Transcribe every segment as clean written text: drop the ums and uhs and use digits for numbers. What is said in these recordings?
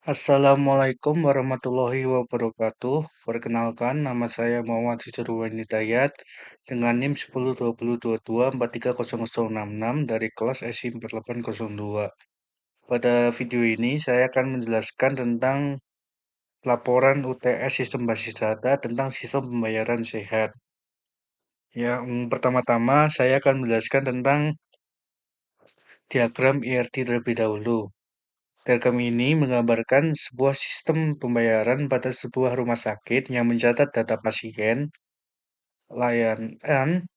Assalamualaikum warahmatullahi wabarakatuh. Perkenalkan, nama saya Muhammad Syahriwan Hidayat dengan NIM 102022430066 dari kelas SI 4802. Pada video ini saya akan menjelaskan tentang laporan UTS Sistem Basis Data tentang sistem pembayaran sehat. Pertama-tama saya akan menjelaskan tentang diagram IRT terlebih dahulu. Diagram ini menggambarkan sebuah sistem pembayaran pada sebuah rumah sakit yang mencatat data pasien, layanan,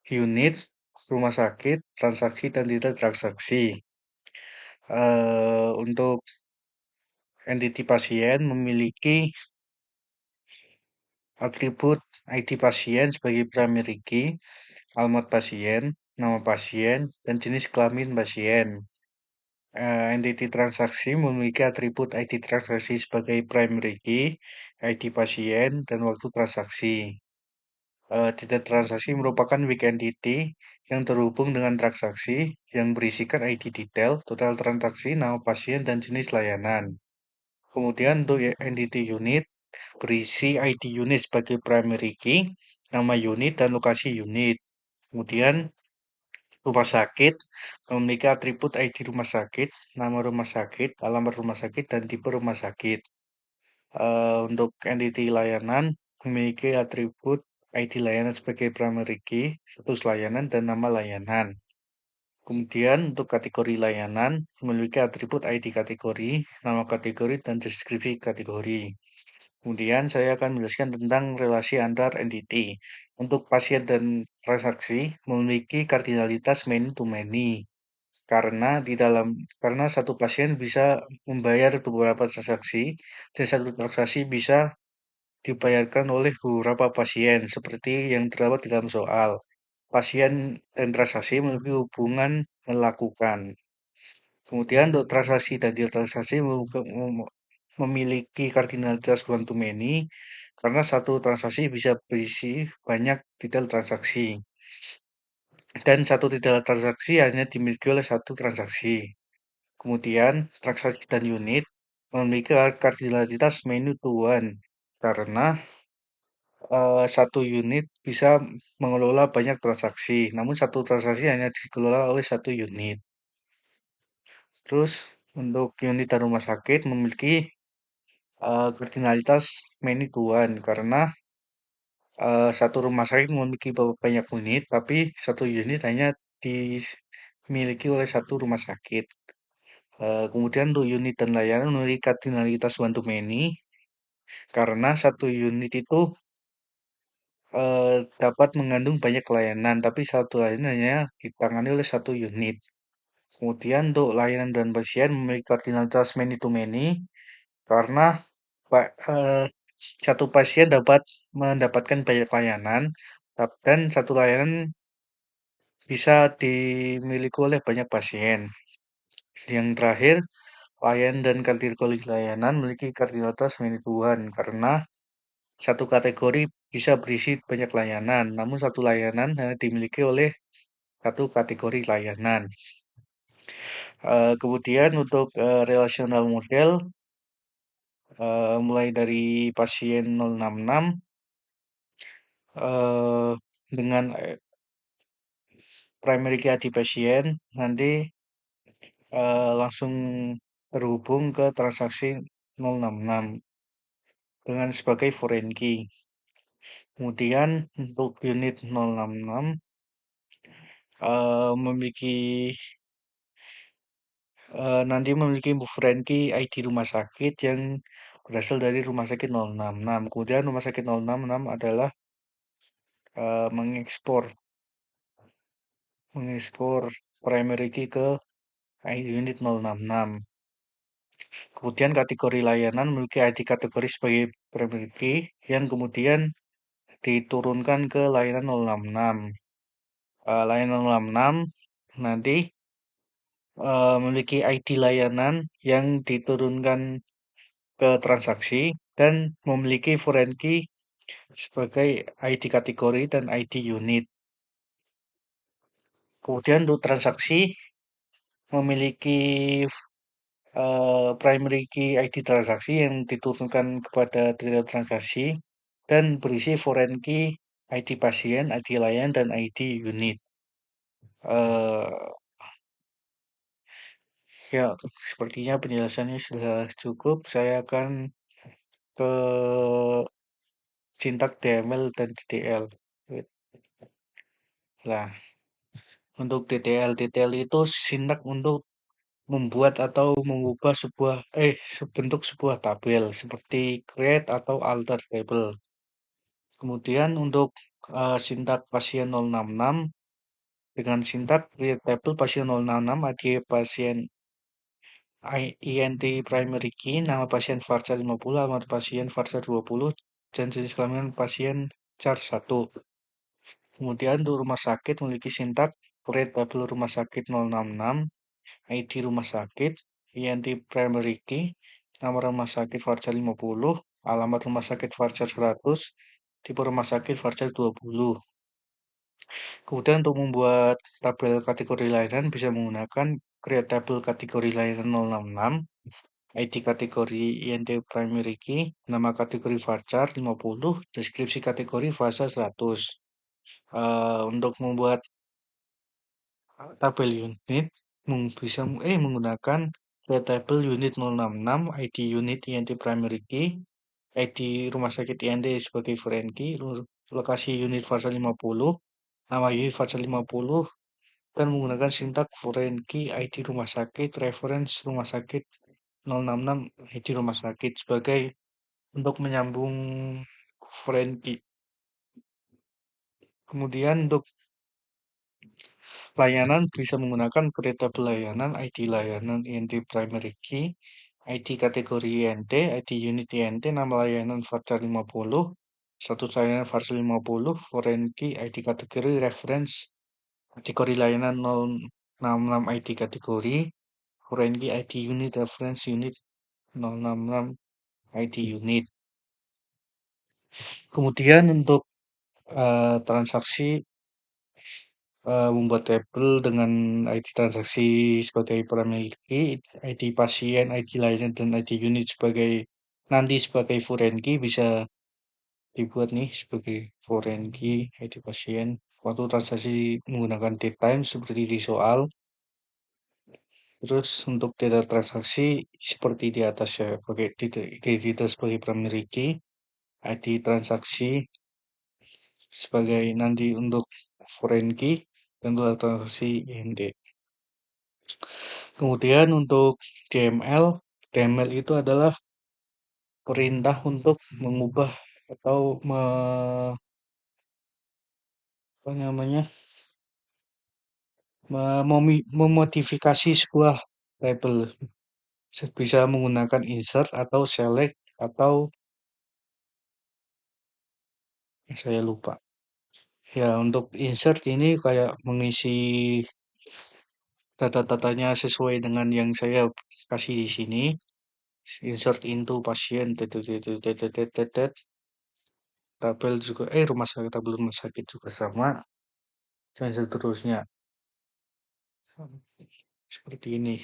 unit, rumah sakit, transaksi, dan detail transaksi. Untuk entiti pasien memiliki atribut ID pasien sebagai primary key, alamat pasien, nama pasien, dan jenis kelamin pasien. Entiti transaksi memiliki atribut ID transaksi sebagai primary key, ID pasien, dan waktu transaksi. Data transaksi merupakan weak entity yang terhubung dengan transaksi yang berisikan ID detail, total transaksi, nama pasien, dan jenis layanan. Kemudian untuk entity unit berisi ID unit sebagai primary key, nama unit, dan lokasi unit. Kemudian rumah sakit memiliki atribut ID rumah sakit, nama rumah sakit, alamat rumah sakit, dan tipe rumah sakit. Untuk entity layanan memiliki atribut ID layanan sebagai primary key, status layanan, dan nama layanan. Kemudian untuk kategori layanan memiliki atribut ID kategori, nama kategori, dan deskripsi kategori. Kemudian saya akan menjelaskan tentang relasi antar entity. Untuk pasien dan transaksi memiliki kardinalitas many to many. Karena satu pasien bisa membayar beberapa transaksi dan satu transaksi bisa dibayarkan oleh beberapa pasien seperti yang terdapat di dalam soal. Pasien dan transaksi memiliki hubungan melakukan. Kemudian untuk transaksi dan detail transaksi memiliki kardinalitas one to many karena satu transaksi bisa berisi banyak detail transaksi. Dan satu detail transaksi hanya dimiliki oleh satu transaksi. Kemudian, transaksi dan unit memiliki kardinalitas many to one karena satu unit bisa mengelola banyak transaksi, namun satu transaksi hanya dikelola oleh satu unit. Terus, untuk unit dan rumah sakit memiliki kardinalitas many to one karena satu rumah sakit memiliki banyak unit, tapi satu unit hanya dimiliki oleh satu rumah sakit. Kemudian untuk unit dan layanan memiliki kardinalitas one to many karena satu unit itu dapat mengandung banyak layanan, tapi satu layanan hanya ditangani oleh satu unit. Kemudian untuk layanan dan pasien memiliki kardinalitas many to many karena satu pasien dapat mendapatkan banyak layanan dan satu layanan bisa dimiliki oleh banyak pasien. Yang terakhir, layanan dan kategori layanan memiliki kardinalitas many to one karena satu kategori bisa berisi banyak layanan, namun satu layanan hanya dimiliki oleh satu kategori layanan. Kemudian untuk relational model, mulai dari pasien 066 dengan primary key ID pasien nanti langsung terhubung ke transaksi 066 dengan sebagai foreign key. Kemudian untuk unit 066 nanti memiliki foreign key ID rumah sakit yang berasal dari rumah sakit 066. Kemudian rumah sakit 066 adalah mengekspor primary key ke unit 066. Kemudian kategori layanan memiliki ID kategori sebagai primary key yang kemudian diturunkan ke layanan 066. Layanan 066 nanti memiliki ID layanan yang diturunkan ke transaksi dan memiliki foreign key sebagai ID kategori dan ID unit. Kemudian untuk transaksi memiliki primary key ID transaksi yang diturunkan kepada detail transaksi dan berisi foreign key ID pasien, ID layan, dan ID unit. Eh, ya, sepertinya penjelasannya sudah cukup. Saya akan ke sintak DML dan DTL. Nah, untuk DTL itu sintak untuk membuat atau mengubah bentuk sebuah tabel seperti create atau alter table. Kemudian untuk sintak pasien 066 dengan sintak create table pasien 066 ID pasien INT primary key, nama pasien varchar 50, alamat pasien varchar 20, dan jenis kelamin pasien char 1. Kemudian untuk rumah sakit memiliki sintak create table rumah sakit 066, ID rumah sakit, INT primary key, nama rumah sakit varchar 50, alamat rumah sakit varchar 100, tipe rumah sakit varchar 20. Kemudian untuk membuat tabel kategori layanan bisa menggunakan create table kategori layanan 066, ID kategori INT primary key, nama kategori varchar 50, deskripsi kategori varchar 100. Untuk membuat tabel unit bisa menggunakan create table unit 066, ID unit INT primary key, ID rumah sakit INT sebagai foreign key, lokasi unit varchar 50, nama unit varchar 50, dan menggunakan sintak foreign key ID rumah sakit, reference rumah sakit 066 ID rumah sakit sebagai untuk menyambung foreign key. Kemudian untuk layanan bisa menggunakan variabel layanan, ID layanan, INT primary key, ID kategori INT, ID unit INT, nama layanan varchar 50, status layanan varchar 50, foreign key, ID kategori reference, kategori layanan 066 ID kategori, foreign key, ID unit reference unit 066 ID unit. Kemudian untuk transaksi membuat tabel dengan ID transaksi sebagai primary key, ID pasien, ID layanan, dan ID unit sebagai foreign key bisa dibuat nih sebagai foreign key, ID pasien. Waktu transaksi menggunakan date time seperti di soal. Terus untuk data transaksi seperti di atas ya, pakai data sebagai primary key, ID transaksi sebagai nanti untuk foreign key dan untuk transaksi IND. Kemudian untuk DML itu adalah perintah untuk mengubah atau apa namanya memodifikasi sebuah label. Bisa menggunakan insert atau select atau saya lupa. Ya, untuk insert ini kayak mengisi data-datanya sesuai dengan yang saya kasih di sini. Insert into pasien, tabel juga, tabel rumah sakit juga sama, dan seterusnya. Seperti ini.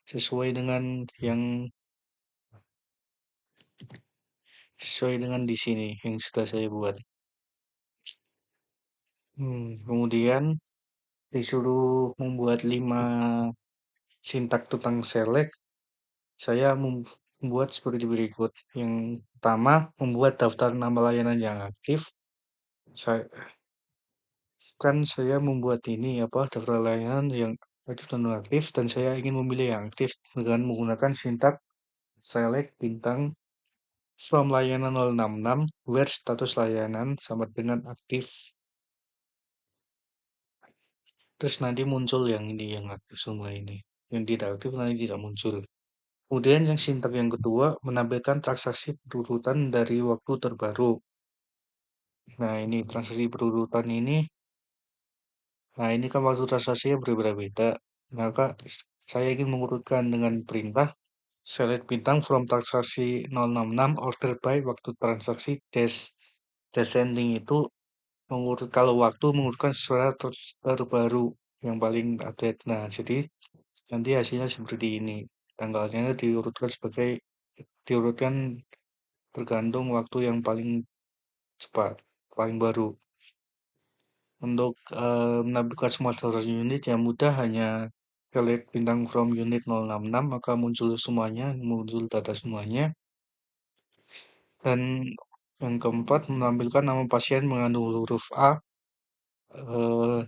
Sesuai dengan yang di sini yang sudah saya buat. Kemudian disuruh membuat 5 sintak tentang select. Saya membuat seperti berikut. Yang pertama, membuat daftar nama layanan yang aktif. Saya membuat ini daftar layanan yang aktif dan non aktif, dan saya ingin memilih yang aktif dengan menggunakan sintak select bintang from layanan 066 where status layanan sama dengan aktif. Terus nanti muncul yang ini, yang aktif semua ini. Yang tidak aktif nanti tidak muncul. Kemudian yang sintak yang kedua, menampilkan transaksi berurutan dari waktu terbaru. Nah, ini transaksi berurutan ini. Nah, ini kan waktu transaksinya berbeda-beda. Maka saya ingin mengurutkan dengan perintah select bintang from transaksi 066 order by waktu transaksi descending itu kalau waktu mengurutkan secara terbaru yang paling update. Nah, jadi nanti hasilnya seperti ini. Tanggalnya diurutkan tergantung waktu yang paling cepat, paling baru. Untuk menampilkan semua daftar unit yang mudah hanya klik bintang from unit 066 maka muncul semuanya, muncul data semuanya. Dan yang keempat menampilkan nama pasien mengandung huruf A eh,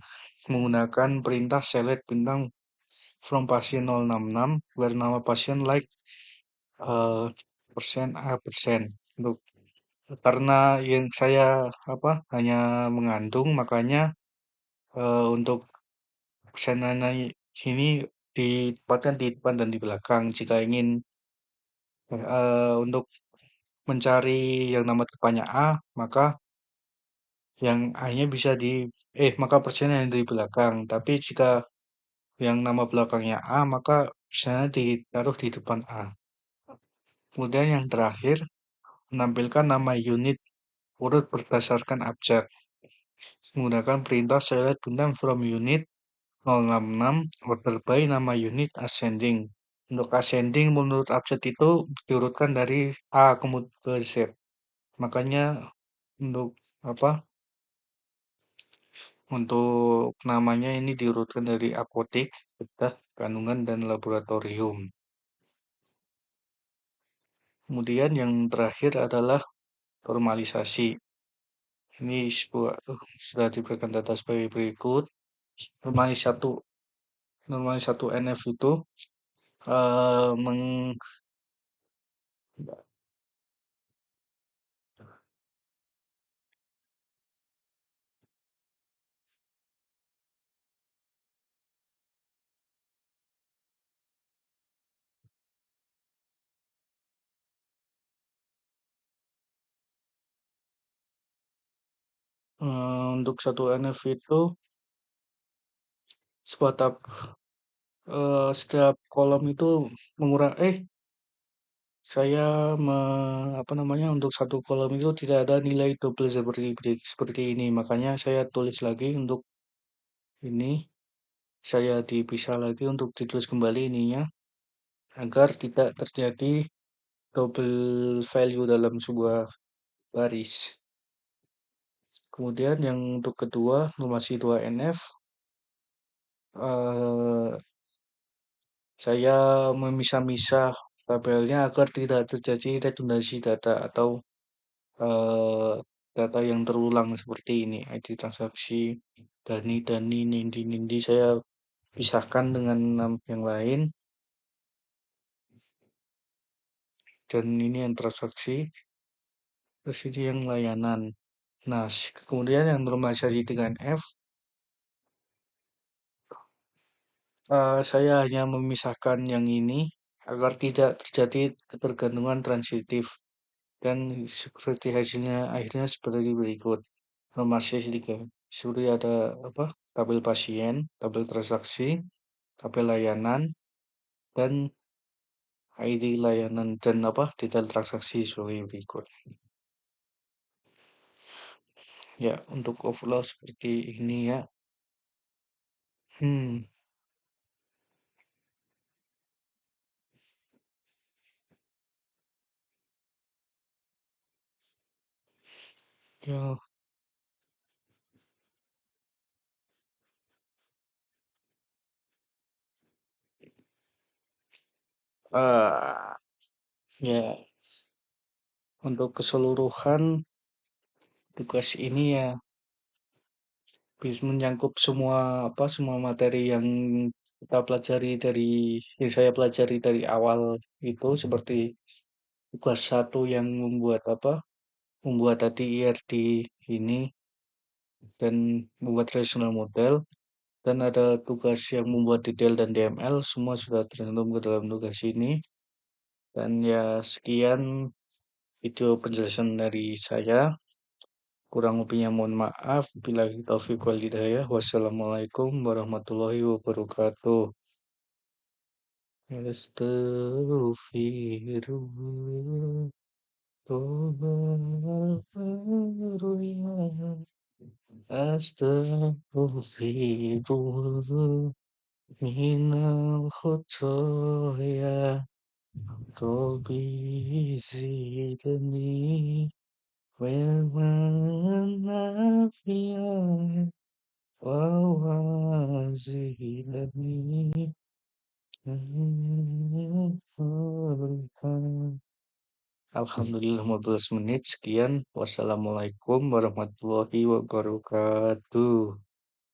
menggunakan perintah select bintang from pasien 066 where nama pasien like eh, persen A persen untuk karena yang saya hanya mengandung makanya untuk persenannya ini ditempatkan di depan dan di belakang jika ingin untuk mencari yang nama depannya A maka yang A-nya bisa maka persennya yang di belakang tapi jika yang nama belakangnya A maka persennya ditaruh di depan A. Kemudian yang terakhir menampilkan nama unit urut berdasarkan abjad menggunakan perintah select bintang from unit 066 order by nama unit ascending. Untuk ascending menurut abjad itu diurutkan dari A ke Z. Makanya untuk apa? Untuk namanya ini diurutkan dari apotek, bedah, kandungan, dan laboratorium. Kemudian yang terakhir adalah normalisasi. Ini sudah diberikan data sebagai berikut. Normalis 1, normalis 1 NF itu eh, meng, untuk satu NF itu setiap kolom itu mengurang saya untuk satu kolom itu tidak ada nilai double seperti ini makanya saya tulis lagi untuk ini saya dipisah lagi untuk ditulis kembali ininya agar tidak terjadi double value dalam sebuah baris. Kemudian yang untuk kedua normasi 2NF eh, saya memisah-misah tabelnya agar tidak terjadi redundansi data atau eh, data yang terulang seperti ini. ID transaksi Dani, Nindi. Saya pisahkan dengan nama yang lain. Dan ini yang transaksi. Terus ini yang layanan. Nah, kemudian yang normalisasi dengan F. Saya hanya memisahkan yang ini agar tidak terjadi ketergantungan transitif. Dan seperti hasilnya akhirnya seperti berikut. Normalisasi 3. Seperti ada tabel pasien, tabel transaksi, tabel layanan, dan ID layanan dan detail transaksi sebagai berikut. Ya, untuk overflow seperti ini ya. Hmm, ya, ah, ya, untuk keseluruhan tugas ini ya bisa menyangkup semua materi yang kita pelajari yang saya pelajari dari awal itu seperti tugas satu yang membuat tadi IRD ini dan membuat relational model dan ada tugas yang membuat detail dan DML semua sudah tercantum ke dalam tugas ini dan ya sekian video penjelasan dari saya kurang lebihnya mohon maaf bila taufiq wal hidayah wassalamualaikum warahmatullahi wabarakatuh Astaghfirullah Astaghfirullah minal khotoya Rabbi zidni ilman وزينني Alhamdulillah 15 menit. Sekian. Wassalamualaikum warahmatullahi wabarakatuh.